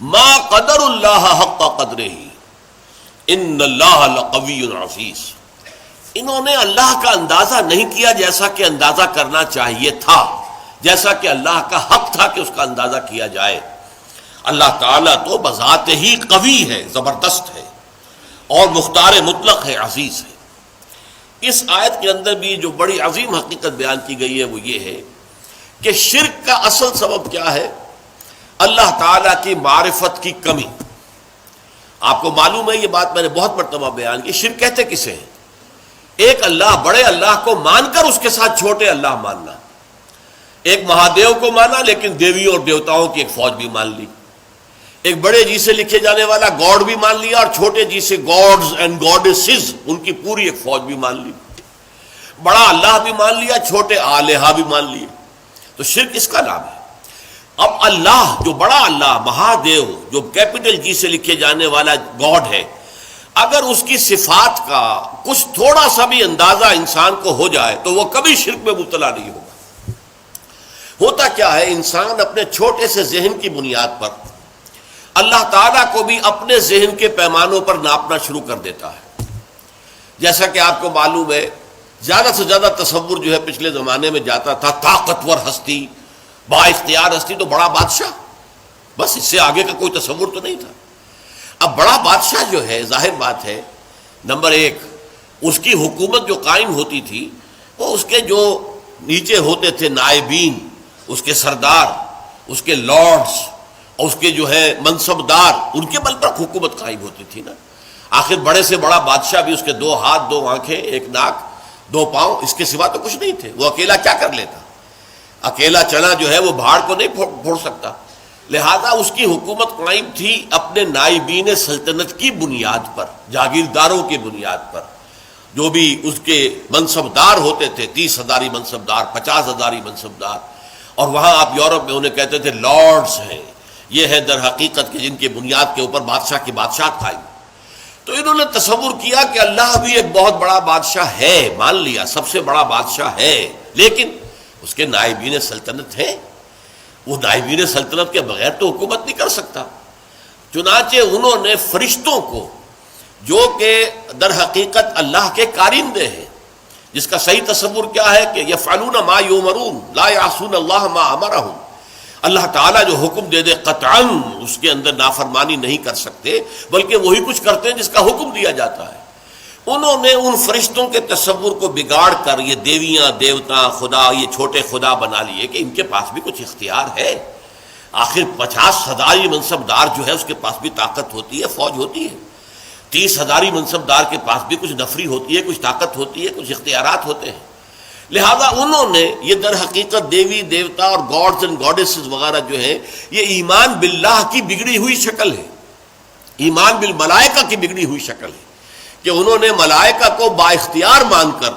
ما قدر اللہ حق قدرہ ان اللہ لقوی عزیز. انہوں نے اللہ کا اندازہ نہیں کیا جیسا کہ اندازہ کرنا چاہیے تھا، جیسا کہ اللہ کا حق تھا کہ اس کا اندازہ کیا جائے. اللہ تعالیٰ تو بذات ہی قوی ہے، زبردست ہے، اور مختار مطلق ہے، عزیز ہے. اس آیت کے اندر بھی جو بڑی عظیم حقیقت بیان کی گئی ہے وہ یہ ہے کہ شرک کا اصل سبب کیا ہے؟ اللہ تعالیٰ کی معرفت کی کمی. آپ کو معلوم ہے، یہ بات میں نے بہت مرتبہ بیان کی، شرک کہتے کسے ہیں؟ ایک اللہ، بڑے اللہ کو مان کر اس کے ساتھ چھوٹے اللہ ماننا. ایک مہادیو کو مانا لیکن دیویوں اور دیوتاؤں کی ایک فوج بھی مان لی. ایک بڑے جی سے لکھے جانے والا گاڈ بھی مان لیا، اور چھوٹے جی سے گاڈز اینڈ گاڈیسز، ان کی پوری ایک فوج بھی مان لی. بڑا اللہ بھی مان لیا، چھوٹے آلہہ بھی مان لیے. تو شرک اس کا نام ہے. اب اللہ، جو بڑا اللہ مہادیو، جو کیپٹل جی سے لکھے جانے والا گاڈ ہے، اگر اس کی صفات کا کچھ تھوڑا سا بھی اندازہ انسان کو ہو جائے تو وہ کبھی شرک میں مبتلا نہیں ہوگا. ہوتا کیا ہے، انسان اپنے چھوٹے سے ذہن کی بنیاد پر اللہ تعالیٰ کو بھی اپنے ذہن کے پیمانوں پر ناپنا شروع کر دیتا ہے. جیسا کہ آپ کو معلوم ہے، زیادہ سے زیادہ تصور جو ہے پچھلے زمانے میں جاتا تھا طاقتور ہستی، با اختیار ہستی، تو بڑا بادشاہ، بس اس سے آگے کا کوئی تصور تو نہیں تھا. اب بڑا بادشاہ جو ہے، ظاہر بات ہے، نمبر ایک، اس کی حکومت جو قائم ہوتی تھی وہ اس کے جو نیچے ہوتے تھے نائبین، اس کے سردار، اس کے لارڈز، اور اس کے جو ہے منصبدار، ان کے بل پر حکومت قائم ہوتی تھی نا. آخر بڑے سے بڑا بادشاہ بھی اس کے 2 ہاتھ 2 آنکھیں 1 ناک 2 پاؤں، اس کے سوا تو کچھ نہیں تھے. وہ اکیلا کیا کر لیتا؟ اکیلا چنا جو ہے وہ بھاڑ کو نہیں پھوڑ سکتا. لہذا اس کی حکومت قائم تھی اپنے نائبین سلطنت کی بنیاد پر، جاگیرداروں کی بنیاد پر. جو بھی اس کے منصبدار ہوتے تھے، 30,000 منصبدار، 50,000 منصبدار، اور وہاں آپ یورپ میں انہیں کہتے تھے لارڈز ہیں. یہ ہے در حقیقت کہ جن کی بنیاد کے اوپر بادشاہ کی بادشاہت قائم. تو انہوں نے تصور کیا کہ اللہ بھی ایک بہت بڑا بادشاہ ہے، مان لیا سب سے بڑا بادشاہ ہے، لیکن اس کے نائبین سلطنت ہیں. وہ نائبین سلطنت کے بغیر تو حکومت نہیں کر سکتا. چنانچہ انہوں نے فرشتوں کو، جو کہ در حقیقت اللہ کے کارندے ہیں، جس کا صحیح تصور کیا ہے کہ یفعلون ما یؤمرون لا یعصون اللہ ما امرہم، اللہ تعالیٰ جو حکم دے دے قطعاً اس کے اندر نافرمانی نہیں کر سکتے، بلکہ وہی کچھ کرتے ہیں جس کا حکم دیا جاتا ہے. انہوں نے ان فرشتوں کے تصور کو بگاڑ کر یہ دیویاں، دیوتا، خدا، یہ چھوٹے خدا بنا لیے کہ ان کے پاس بھی کچھ اختیار ہے. آخر 50,000 منصبدار جو ہے اس کے پاس بھی طاقت ہوتی ہے، فوج ہوتی ہے. 30,000 منصبدار کے پاس بھی کچھ نفری ہوتی ہے، کچھ طاقت ہوتی ہے، کچھ اختیارات ہوتے ہیں. لہذا انہوں نے یہ در حقیقت دیوی، دیوتا اور گاڈز اینڈ گاڈیسز وغیرہ جو ہیں، یہ ایمان باللہ کی بگڑی ہوئی شکل ہے، ایمان بالملائکہ کی بگڑی ہوئی شکل ہے، کہ انہوں نے ملائکہ کو با اختیار مان کر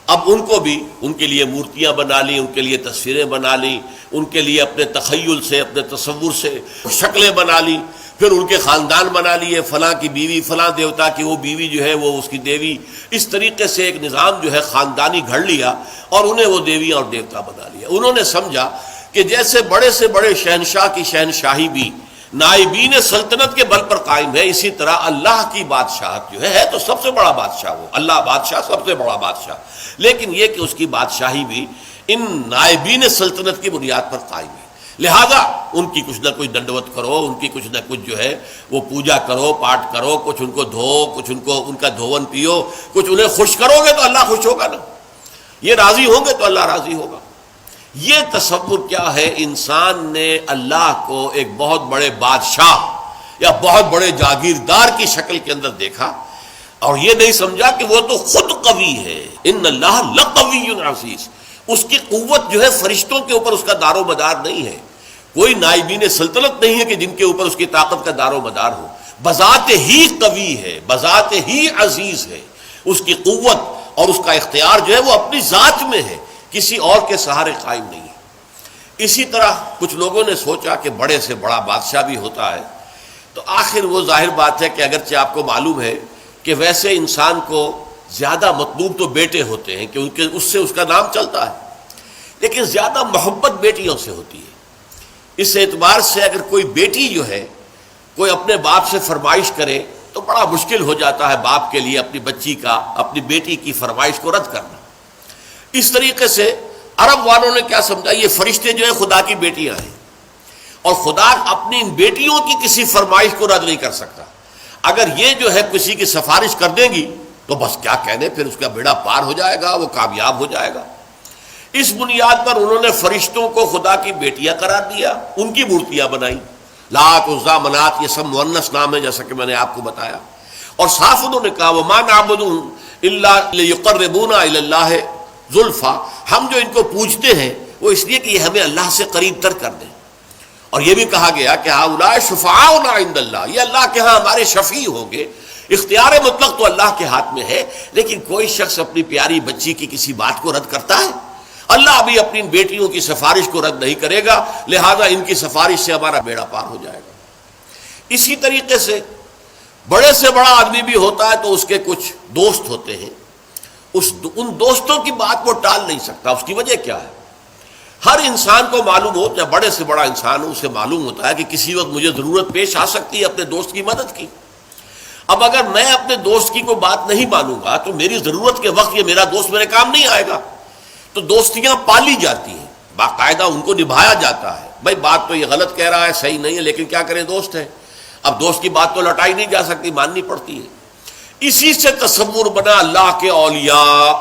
اب ان کو بھی ان کے لیے مورتیاں بنا لی، ان کے لیے تصویریں بنا لی، ان کے لیے اپنے تخیل سے، اپنے تصور سے شکلیں بنا لی. پھر ان کے خاندان بنا لیے، فلاں کی بیوی فلاں دیوتا کی وہ بیوی جو ہے وہ اس کی دیوی. اس طریقے سے ایک نظام جو ہے خاندانی گھڑ لیا اور انہیں وہ دیویاں اور دیوتا بنا لیا. انہوں نے سمجھا کہ جیسے بڑے سے بڑے شہنشاہ کی شہنشاہی بھی نائبین سلطنت کے بل پر قائم ہے، اسی طرح اللہ کی بادشاہت جو ہے تو سب سے بڑا بادشاہ وہ اللہ بادشاہ، سب سے بڑا بادشاہ، لیکن یہ کہ اس کی بادشاہی بھی ان نائبین سلطنت کی بنیاد پر قائم ہے. لہذا ان کی کچھ نہ کچھ دنڈوت کرو، ان کی کچھ نہ کچھ جو ہے وہ پوجا کرو، پاٹ کرو، کچھ ان کو دھو، کچھ ان کو ان کا دھون پیو، کچھ انہیں خوش کرو گے تو اللہ خوش ہوگا نا، یہ راضی ہوں گے تو اللہ راضی ہوگا. یہ تصور کیا ہے، انسان نے اللہ کو ایک بہت بڑے بادشاہ یا بہت بڑے جاگیردار کی شکل کے اندر دیکھا، اور یہ نہیں سمجھا کہ وہ تو خود قوی ہے. ان اللہ لقوی عزیز، اس کی قوت جو ہے فرشتوں کے اوپر اس کا دار و مدار نہیں ہے. کوئی نائبین سلطنت نہیں ہے کہ جن کے اوپر اس کی طاقت کا دار و مدار ہو. بذات ہی قوی ہے، بذات ہی عزیز ہے. اس کی قوت اور اس کا اختیار جو ہے وہ اپنی ذات میں ہے، کسی اور کے سہارے قائم نہیں ہے. اسی طرح کچھ لوگوں نے سوچا کہ بڑے سے بڑا بادشاہ بھی ہوتا ہے، تو آخر وہ ظاہر بات ہے کہ اگرچہ آپ کو معلوم ہے کہ ویسے انسان کو زیادہ مطلوب تو بیٹے ہوتے ہیں کیونکہ اس سے اس کا نام چلتا ہے، لیکن زیادہ محبت بیٹیوں سے ہوتی ہے. اس اعتبار سے اگر کوئی بیٹی جو ہے کوئی اپنے باپ سے فرمائش کرے تو بڑا مشکل ہو جاتا ہے باپ کے لیے اپنی بچی کا، اپنی بیٹی کی فرمائش کو رد کرنا۔ اس طریقے سے عرب والوں نے کیا سمجھا، یہ فرشتے جو ہیں خدا کی بیٹیاں ہیں، اور خدا اپنی ان بیٹیوں کی کسی فرمائش کو رد نہیں کر سکتا۔ اگر یہ جو ہے کسی کی سفارش کر دیں گی تو بس کیا کہنے، پھر اس کا بیڑا پار ہو جائے گا، وہ کامیاب ہو جائے گا۔ اس بنیاد پر انہوں نے فرشتوں کو خدا کی بیٹیاں قرار دیا، ان کی مورتیاں بنائی۔ لات، عزیٰ، منات یہ سب مؤنث نام ہے جیسا کہ میں نے آپ کو بتایا، اور صاف انہوں نے کہا وَمَا نَعْبُدُهُمْ إِلَّا لِيُقَرِّبُونَا إِلَى اللَّهِ زُلْفَىٰ، ہم جو ان کو پوجتے ہیں وہ اس لیے کہ یہ ہمیں اللہ سے قریب تر کر دیں۔ اور یہ بھی کہا گیا کہ هؤلاء شفعاؤنا عند اللہ، یہ اللہ کے ہاں ہمارے شفیع ہوں گے۔ اختیار مطلق تو اللہ کے ہاتھ میں ہے، لیکن کوئی شخص اپنی پیاری بچی کی کسی بات کو رد کرتا ہے؟ اللہ بھی اپنی بیٹیوں کی سفارش کو رد نہیں کرے گا، لہذا ان کی سفارش سے ہمارا بیڑا پار ہو جائے گا۔ اسی طریقے سے بڑے سے بڑا آدمی بھی ہوتا ہے تو اس کے کچھ دوست ہوتے ہیں، ان دوستوں کی بات وہ ٹال نہیں سکتا۔ اس کی وجہ کیا ہے؟ ہر انسان کو معلوم ہو، چاہے بڑے سے بڑا انسان ہو، اسے معلوم ہوتا ہے کہ کسی وقت مجھے ضرورت پیش آ سکتی ہے اپنے دوست کی مدد کی۔ اب اگر میں اپنے دوست کی کوئی بات نہیں مانوں گا تو میری ضرورت کے وقت یہ میرا دوست میرے کام نہیں آئے گا۔ تو دوستیاں پالی جاتی ہیں، باقاعدہ ان کو نبھایا جاتا ہے۔ بھائی بات تو یہ غلط کہہ رہا ہے، صحیح نہیں ہے، لیکن کیا کریں، دوست ہے۔ اب دوست کی بات تو لٹائی نہیں جا سکتی، ماننی پڑتی ہے۔ اسی سے تصور بنا اللہ کے اولیاء،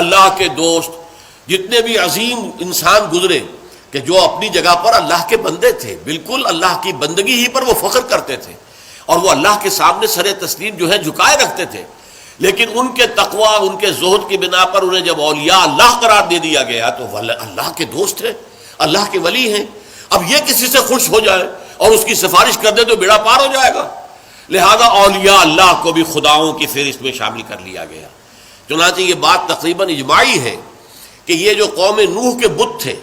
اللہ کے دوست، جتنے بھی عظیم انسان گزرے کہ جو اپنی جگہ پر اللہ کے بندے تھے، بالکل اللہ کی بندگی ہی پر وہ فخر کرتے تھے، اور وہ اللہ کے سامنے سر تسلیم جو ہے جھکائے رکھتے تھے، لیکن ان کے تقوی، ان کے زہد کی بنا پر انہیں جب اولیاء اللہ قرار دے دیا گیا تو وہ اللہ کے دوست ہیں، اللہ کے ولی ہیں۔ اب یہ کسی سے خوش ہو جائے اور اس کی سفارش کر دے تو بیڑا پار ہو جائے گا، لہذا اولیاء اللہ کو بھی خداؤں کی فہرست میں شامل کر لیا گیا۔ چنانچہ یہ بات تقریباً اجماعی ہے کہ یہ جو قوم نوح کے بت تھے،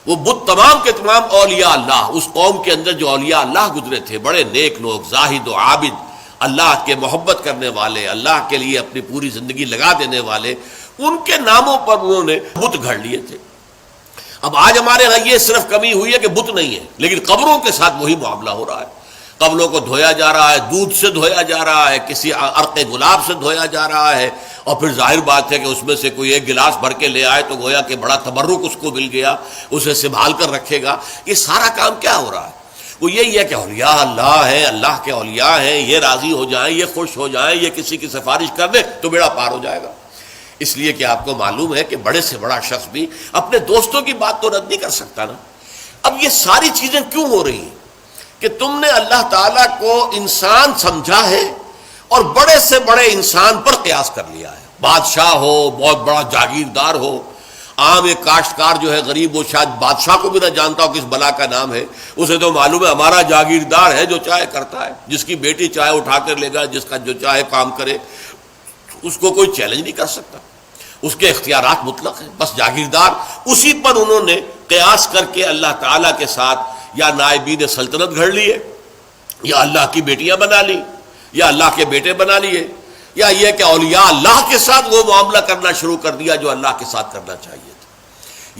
وہ بت تمام کے تمام اولیاء اللہ، اس قوم کے اندر جو اولیاء اللہ گزرے تھے، بڑے نیک لوگ، زاہد و عابد، اللہ کے محبت کرنے والے، اللہ کے لیے اپنی پوری زندگی لگا دینے والے، ان کے ناموں پر انہوں نے بت گھڑ لیے تھے۔ اب آج ہمارے ہاں یہ صرف کمی ہوئی ہے کہ بت نہیں ہے، لیکن قبروں کے ساتھ وہی معاملہ ہو رہا ہے۔ قبروں کو دھویا جا رہا ہے، دودھ سے دھویا جا رہا ہے، کسی عرق گلاب سے دھویا جا رہا ہے، اور پھر ظاہر بات ہے کہ اس میں سے کوئی ایک گلاس بھر کے لے آئے تو گویا کہ بڑا تبرک اس کو مل گیا، اسے سنبھال کر رکھے گا۔ یہ سارا کام کیا ہو رہا ہے؟ وہ یہی ہے کہ اولیاء اللہ ہیں، اللہ کے اولیاء ہیں، یہ راضی ہو جائیں، یہ خوش ہو جائیں، یہ کسی کی سفارش کر دیں تو بیڑا پار ہو جائے گا۔ اس لیے کہ آپ کو معلوم ہے کہ بڑے سے بڑا شخص بھی اپنے دوستوں کی بات تو رد نہیں کر سکتا نا۔ اب یہ ساری چیزیں کیوں ہو رہی ہیں؟ کہ تم نے اللہ تعالیٰ کو انسان سمجھا ہے اور بڑے سے بڑے انسان پر قیاس کر لیا ہے۔ بادشاہ ہو، بہت بڑا جاگیردار ہو، عام ایک کاشتکار جو ہے غریب، وہ شاید بادشاہ کو بھی نہ جانتا ہو کس بلا کا نام ہے، اسے تو معلوم ہے ہمارا جاگیردار ہے، جو چاہے کرتا ہے، جس کی بیٹی چاہے اٹھا کر لے گا، جس کا جو چاہے کام کرے، اس کو کوئی چیلنج نہیں کر سکتا، اس کے اختیارات مطلق ہیں، بس جاگیردار۔ اسی پر انہوں نے قیاس کر کے اللہ تعالیٰ کے ساتھ یا نائبین سلطنت گھڑ لیے، یا اللہ کی بیٹیاں بنا لی، یا اللہ کے بیٹے بنا لیے، یا یہ کہ اولیاء اللہ کے ساتھ وہ معاملہ کرنا شروع کر دیا جو اللہ کے ساتھ کرنا چاہیے تھا۔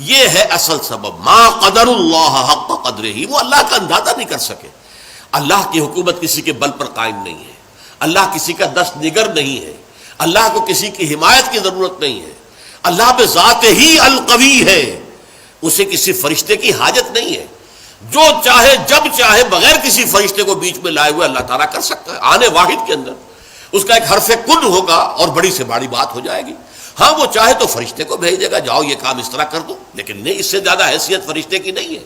یہ ہے اصل سبب۔ ما قدر اللہ حق قدرہ، وہ اللہ کا اندازہ نہیں کر سکے۔ اللہ کی حکومت کسی کے بل پر قائم نہیں ہے، اللہ کسی کا دست نگر نہیں ہے، اللہ کو کسی کی حمایت کی ضرورت نہیں ہے، اللہ بذات ہی القوی ہے، اسے کسی فرشتے کی حاجت نہیں ہے، جو چاہے جب چاہے بغیر کسی فرشتے کو بیچ میں لائے ہوئے اللہ تعالیٰ کر سکتا ہے۔ آنے واحد کے اندر اس کا ایک حرف کن ہوگا اور بڑی سے بڑی بات ہو جائے گی۔ ہاں وہ چاہے تو فرشتے کو بھیج دے گا، جاؤ یہ کام اس طرح کر دو، لیکن نہیں، اس سے زیادہ حیثیت فرشتے کی نہیں ہے۔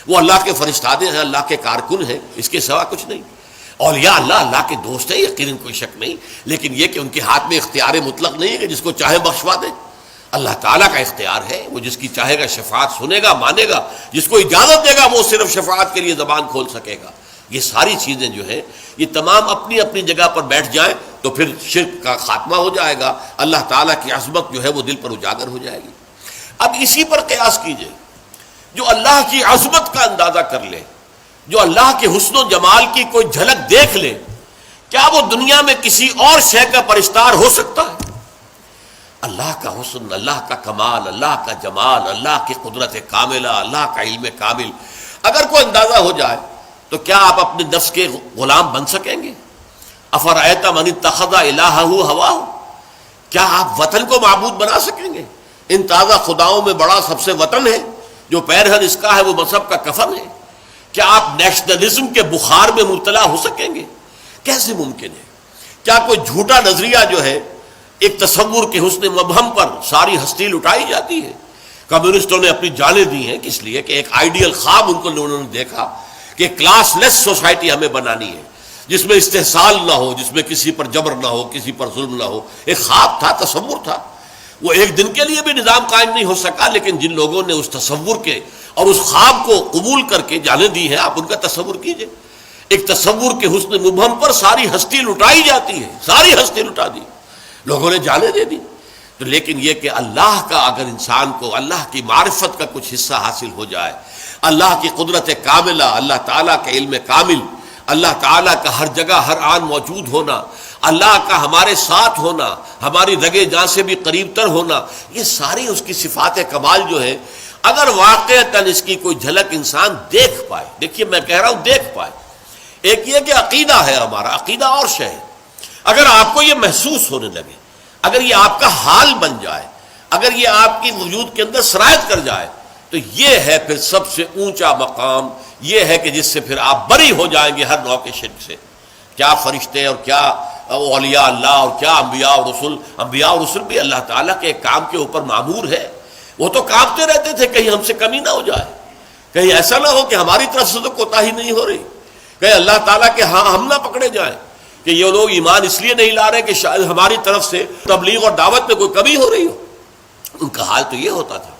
وہ اللہ کے فرشتادے ہیں، اللہ کے کارکن ہیں، اس کے سوا کچھ نہیں۔ اولیاء اللہ اللہ کے دوست ہیں، یقیناً کوئی شک نہیں، لیکن یہ کہ ان کے ہاتھ میں اختیار مطلق نہیں ہے کہ جس کو چاہے بخشوا دے۔ اللہ تعالیٰ کا اختیار ہے، وہ جس کی چاہے گا شفاعت سنے گا، مانے گا، جس کو اجازت دے گا وہ صرف شفاعت کے لیے زبان کھول سکے گا۔ یہ ساری چیزیں جو ہیں یہ تمام اپنی اپنی جگہ پر بیٹھ جائیں تو پھر شرک کا خاتمہ ہو جائے گا، اللہ تعالیٰ کی عظمت جو ہے وہ دل پر اجاگر ہو جائے گی۔ اب اسی پر قیاس کیجئے، جو اللہ کی عظمت کا اندازہ کر لے، جو اللہ کے حسن و جمال کی کوئی جھلک دیکھ لے، کیا وہ دنیا میں کسی اور شے کا پرستار ہو سکتا ہے؟ اللہ کا حسن، اللہ کا کمال، اللہ کا جمال، اللہ کی قدرت کاملہ، اللہ کا علم کامل اگر کوئی اندازہ ہو جائے تو کیا آپ اپنے نفس کے غلام بن سکیں گے؟ افرأیت من اتخذ الہہ ہواہ، کیا آپ وطن کو معبود بنا سکیں گے؟ ان تازہ خداؤں میں بڑا سب سے وطن ہے، جو پیرہن اس کا ہے وہ مذہب کا کفن ہے۔ کیا آپ نیشنلزم کے بخار میں مبتلا ہو سکیں گے؟ کیسے ممکن ہے؟ کیا کوئی جھوٹا نظریہ جو ہے ایک تصور کے حسن مبہم پر ساری ہستی لٹائی جاتی ہے؟ کمیونسٹوں نے اپنی جانیں دی ہیں کس لیے کہ ایک آئیڈیل خواب انہوں نے دیکھا کہ کلاس لیس سوسائٹی ہمیں بنانی ہے، جس میں استحصال نہ ہو، جس میں کسی پر جبر نہ ہو، کسی پر ظلم نہ ہو۔ ایک خواب تھا، تصور تھا، وہ ایک دن کے لیے بھی نظام قائم نہیں ہو سکا، لیکن جن لوگوں نے اس تصور کے اور اس خواب کو قبول کر کے جانیں دی ہیں، آپ ان کا تصور کیجئے۔ ایک تصور کے حسن مبہم پر ساری ہستی لٹائی جاتی ہے، ساری ہستی لٹا دی، لوگوں نے جانیں دے دی۔ تو لیکن یہ کہ اللہ کا اگر انسان کو اللہ کی معرفت کا کچھ حصہ حاصل ہو جائے، اللہ کی قدرت کاملہ، اللہ تعالیٰ کا علم کامل، اللہ تعالیٰ کا ہر جگہ ہر آن موجود ہونا، اللہ کا ہمارے ساتھ ہونا، ہماری رگے جاں سے بھی قریب تر ہونا، یہ ساری اس کی صفات کمال جو ہے، اگر واقعتاً اس کی کوئی جھلک انسان دیکھ پائے، دیکھیے میں کہہ رہا ہوں دیکھ پائے، ایک یہ کہ عقیدہ ہے ہمارا، عقیدہ اور شے ہے، اگر آپ کو یہ محسوس ہونے لگے، اگر یہ آپ کا حال بن جائے، اگر یہ آپ کی وجود کے اندر سرایت کر جائے، تو یہ ہے پھر سب سے اونچا مقام، یہ ہے کہ جس سے پھر آپ بری ہو جائیں گے ہر نوع کے شرک سے۔ کیا فرشتے اور کیا اولیاء اللہ اور کیا انبیاء اور رسول، انبیاء اور رسول بھی اللہ تعالیٰ کے ایک کام کے اوپر معمور ہے، وہ تو کانپتے رہتے تھے کہیں ہم سے کمی نہ ہو جائے، کہیں ایسا نہ ہو کہ ہماری طرف سے تو کوتاہی نہیں ہو رہی، کہیں اللہ تعالیٰ کے ہاں ہم نہ پکڑے جائیں کہ یہ لوگ ایمان اس لیے نہیں لا رہے کہ شاید ہماری طرف سے تبلیغ اور دعوت میں کوئی کمی ہو رہی ہو۔ ان کا حال تو یہ ہوتا تھا۔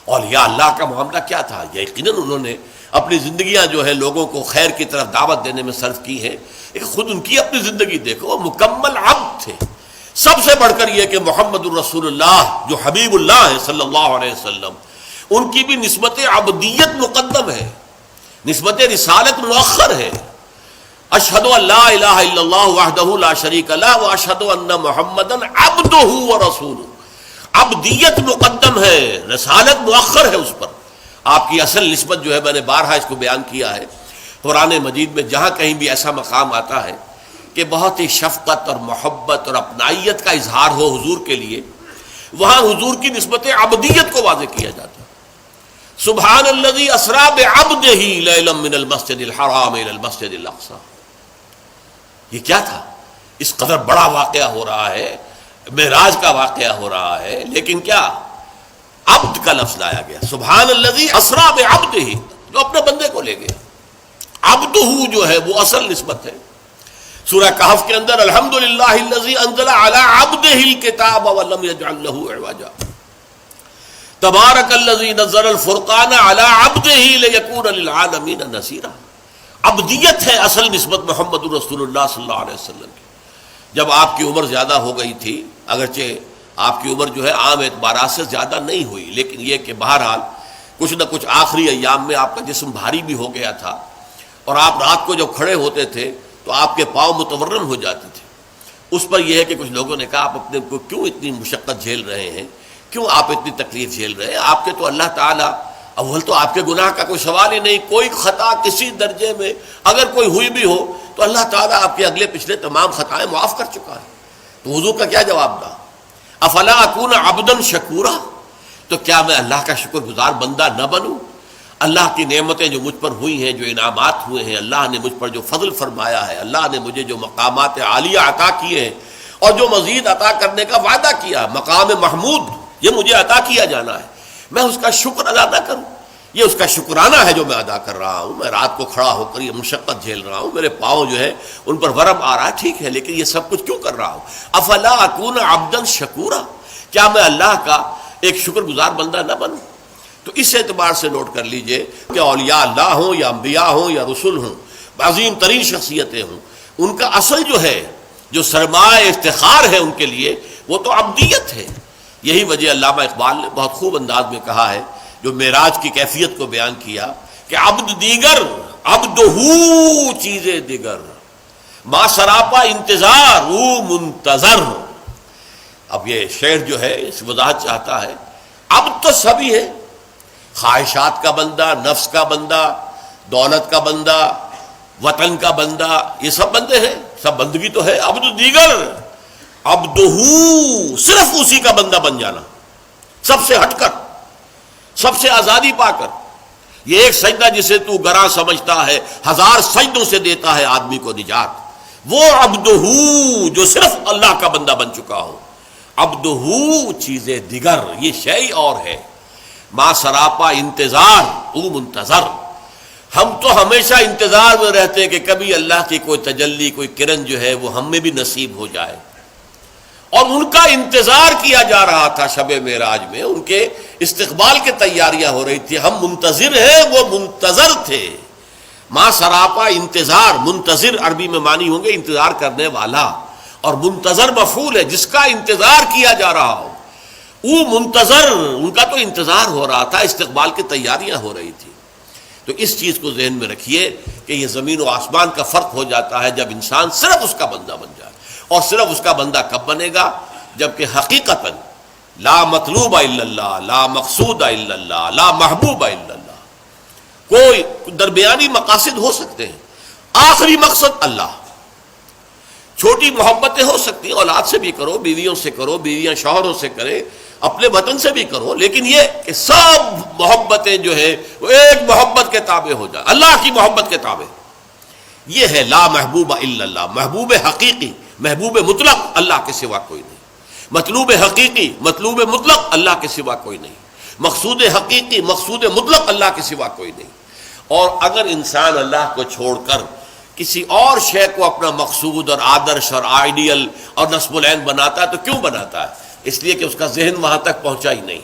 اولیاء اللہ کا معاملہ کیا تھا؟ یقیناً انہوں نے اپنی زندگیاں جو ہے لوگوں کو خیر کی طرف دعوت دینے میں صرف کی ہیں۔ ایک خود ان کی اپنی زندگی دیکھو، وہ مکمل عبد تھے۔ سب سے بڑھ کر یہ کہ محمد الرسول اللہ جو حبیب اللہ ہے صلی اللہ علیہ وسلم، ان کی بھی نسبت عبدیت مقدم ہے، نسبت رسالت مؤخر ہے۔ اشہد ان لا الہ الا اللہ وحدہ لا شریک لہ واشہد ان محمدا عبدہ ورسولہ، عبدیت مقدم ہے، رسالت مؤخر ہے اس پر۔ آپ کی اصل نسبت جو ہے، میں نے بارہا اس کو بیان کیا ہے، قرآن مجید میں جہاں کہیں بھی ایسا مقام آتا ہے کہ بہت ہی شفقت اور محبت اور اپنائیت کا اظہار ہو حضور کے لیے، وہاں حضور کی نسبت عبدیت کو واضح کیا جاتا ہے۔ سبحان الذی اسریٰ بعبدہ لیلا من المسجد الحرام الی المسجد الاقصی۔ یہ کیا تھا؟ اس قدر بڑا واقعہ ہو رہا ہے، معراج کا واقعہ ہو رہا ہے، لیکن کیا عبد کا لفظ لایا گیا۔ سبحان الذی اسریٰ بعبدہ، جو اپنے بندے کو لے گیا۔ عبدہ جو ہے وہ اصل نسبت ہے۔ سورہ کہف کے اندر الحمدللہ الذی انزل علی عبدہ الکتاب ولم یجعل لہ عوجا، تبارک الذی نزل الفرقان علی عبدہ لیکون للعالمین نذیرا۔ عبدیت ہے اصل نسبت محمد الرسول اللہ صلی اللہ علیہ وسلم کی۔ جب آپ کی عمر زیادہ ہو گئی تھی، اگرچہ آپ کی عمر جو ہے عام اعتبارات سے زیادہ نہیں ہوئی، لیکن یہ کہ بہرحال کچھ نہ کچھ آخری ایام میں آپ کا جسم بھاری بھی ہو گیا تھا، اور آپ رات کو جب کھڑے ہوتے تھے تو آپ کے پاؤں متورم ہو جاتے تھے۔ اس پر یہ ہے کہ کچھ لوگوں نے کہا آپ اپنے کو کیوں اتنی مشقت جھیل رہے ہیں، کیوں آپ اتنی تکلیف جھیل رہے ہیں؟ آپ کے تو اللہ تعالیٰ، اول تو آپ کے گناہ کا کوئی سوال ہی نہیں، کوئی خطا کسی درجے میں اگر کوئی ہوئی بھی ہو تو اللہ تعالیٰ آپ کے اگلے پچھلے تمام خطائیں معاف کر چکا ہے۔ تو حضور کا کیا جواب تھا؟ افلا اکون عبدا شکورا، تو کیا میں اللہ کا شکر گزار بندہ نہ بنوں؟ اللہ کی نعمتیں جو مجھ پر ہوئی ہیں، جو انعامات ہوئے ہیں، اللہ نے مجھ پر جو فضل فرمایا ہے، اللہ نے مجھے جو مقامات عالیہ عطا کیے ہیں اور جو مزید عطا کرنے کا وعدہ کیا، مقام محمود یہ مجھے عطا کیا جانا ہے، میں اس کا شکر ادا نہ کروں؟ یہ اس کا شکرانہ ہے جو میں ادا کر رہا ہوں۔ میں رات کو کھڑا ہو کر یہ مشقت جھیل رہا ہوں، میرے پاؤں جو ہے ان پر ورم آ رہا ہے، ٹھیک ہے، لیکن یہ سب کچھ کیوں کر رہا ہوں؟ افلا اکون عبدا شکورا، کیا میں اللہ کا ایک شکر گزار بندہ نہ بنوں؟ تو اس اعتبار سے نوٹ کر لیجئے کہ اولیاء اللہ ہوں یا انبیاء ہوں یا رسول ہوں، عظیم ترین شخصیتیں ہوں، ان کا اصل جو ہے، جو سرمایہ افتخار ہے ان کے لیے، وہ تو عبدیت ہے۔ یہی وجہ علامہ اقبال نے بہت خوب انداز میں کہا ہے، جو معراج کی کیفیت کو بیان کیا کہ عبد دیگر عبدہ چیزیں دیگر، ما سراپا انتظار او منتظر۔ اب یہ شعر جو ہے اس وضاحت چاہتا ہے، عبد تو سبھی ہے، خواہشات کا بندہ، نفس کا بندہ، دولت کا بندہ، وطن کا بندہ، یہ سب بندے ہیں، سب بندگی تو ہے۔ عبد دیگر، عبدہ، صرف اسی کا بندہ بن جانا، سب سے ہٹ کر، سب سے آزادی پا کر۔ یہ ایک سجدہ جسے تو گراں سمجھتا ہے، ہزار سجدوں سے دیتا ہے آدمی کو نجات۔ وہ عبدہ جو صرف اللہ کا بندہ بن چکا ہو۔ عبدہ چیز دیگر، یہ شیء اور ہے۔ ما سراپا انتظار، او منتظر۔ ہم تو ہمیشہ انتظار میں رہتے ہیں کہ کبھی اللہ کی کوئی تجلی، کوئی کرن جو ہے وہ ہم میں بھی نصیب ہو جائے، اور ان کا انتظار کیا جا رہا تھا۔ شب معراج میں ان کے استقبال کی تیاریاں ہو رہی تھی، ہم منتظر ہیں، وہ منتظر تھے۔ ما سراپا انتظار، منتظر عربی میں معنی ہوں گے انتظار کرنے والا، اور منتظر مفعول ہے جس کا انتظار کیا جا رہا ہو۔ وہ منتظر، ان کا تو انتظار ہو رہا تھا، استقبال کی تیاریاں ہو رہی تھی۔ تو اس چیز کو ذہن میں رکھیے کہ یہ زمین و آسمان کا فرق ہو جاتا ہے جب انسان صرف اس کا بندہ بن جائے۔ اور صرف اس کا بندہ کب بنے گا؟ جبکہ حقیقتاً لا مطلوب الا اللہ، لا مقصود الا اللہ، لا محبوب الا اللہ۔ کوئی درمیانی مقاصد ہو سکتے ہیں، آخری مقصد اللہ۔ چھوٹی محبتیں ہو سکتی ہیں، اولاد سے بھی کرو، بیویوں سے کرو، بیویاں شوہروں سے کرے، اپنے وطن سے بھی کرو، لیکن یہ کہ سب محبتیں جو ہے وہ ایک محبت کے تابع ہو جائے، اللہ کی محبت کے تابع۔ یہ ہے لا محبوب الا اللہ، محبوب حقیقی، محبوب مطلق اللہ کے سوا کوئی نہیں، مطلوب حقیقی، مطلوب مطلق اللہ کے سوا کوئی نہیں، مقصود حقیقی، مقصود مطلق اللہ کے سوا کوئی نہیں۔ اور اگر انسان اللہ کو چھوڑ کر کسی اور شے کو اپنا مقصود اور آدرش اور آئیڈیل اور نصب العین بناتا ہے تو کیوں بناتا ہے؟ اس لیے کہ اس کا ذہن وہاں تک پہنچا ہی نہیں،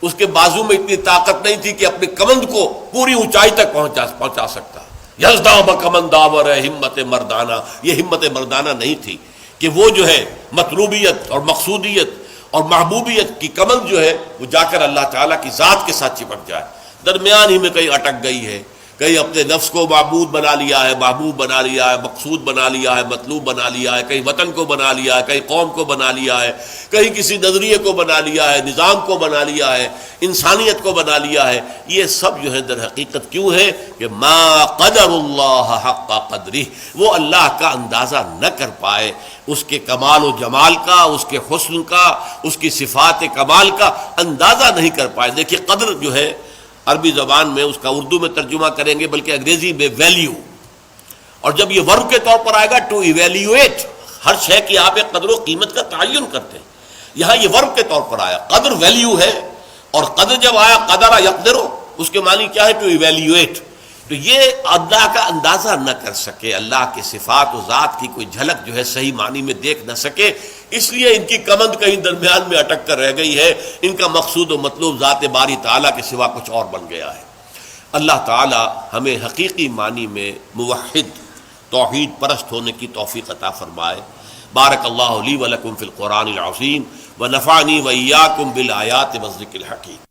اس کے بازو میں اتنی طاقت نہیں تھی کہ اپنی کمند کو پوری اونچائی تک پہنچا سکتا۔ یزداں بکمند داور ہے ہمت مردانہ، یہ ہمت مردانہ نہیں تھی کہ وہ جو ہے مطلوبیت اور مقصودیت اور محبوبیت کی کمند جو ہے وہ جا کر اللہ تعالیٰ کی ذات کے ساتھ چپک جائے، درمیان ہی میں کہیں اٹک گئی ہے، کہیں اپنے نفس کو معبود بنا لیا ہے، محبوب بنا لیا ہے، مقصود بنا لیا ہے، مطلوب بنا لیا ہے، کہیں وطن کو بنا لیا ہے، کہیں قوم کو بنا لیا ہے، کہیں کسی نظریے کو بنا لیا ہے، نظام کو بنا لیا ہے، انسانیت کو بنا لیا ہے۔ یہ سب جو ہے در حقیقت کیوں ہے کہ ما قدر اللہ حق قدرہ، وہ اللہ کا اندازہ نہ کر پائے، اس کے کمال و جمال کا، اس کے حسن کا، اس کی صفات کمال کا اندازہ نہیں کر پائے۔ دیکھیے قدر جو ہے عربی زبان میں اس کا اردو میں ترجمہ کریں گے بلکہ انگریزی میں ویلیو، اور جب یہ ورب کے طور پر آئے گا ٹو ایویلیویٹ، ہر شے کی آپ ایک قدر و قیمت کا تعین کرتے ہیں، یہاں یہ ورب کے طور پر آیا، قدر ویلیو ہے، اور قدر جب آیا قدر یقدر، اس کے معنی کیا ہے؟ To evaluate. تو یہ اللہ کا اندازہ نہ کر سکے، اللہ کی صفات و ذات کی کوئی جھلک جو ہے صحیح معنی میں دیکھ نہ سکے، اس لیے ان کی کمند کہیں درمیان میں اٹک کر رہ گئی ہے، ان کا مقصود و مطلوب ذات باری تعالیٰ کے سوا کچھ اور بن گیا ہے۔ اللہ تعالیٰ ہمیں حقیقی معنی میں موحد، توحید پرست ہونے کی توفیق عطا فرمائے۔ بارک اللہ لی و لکم فی القرآن العظیم ونفعنی وإیاکم بالآیات والذکر الحکیم۔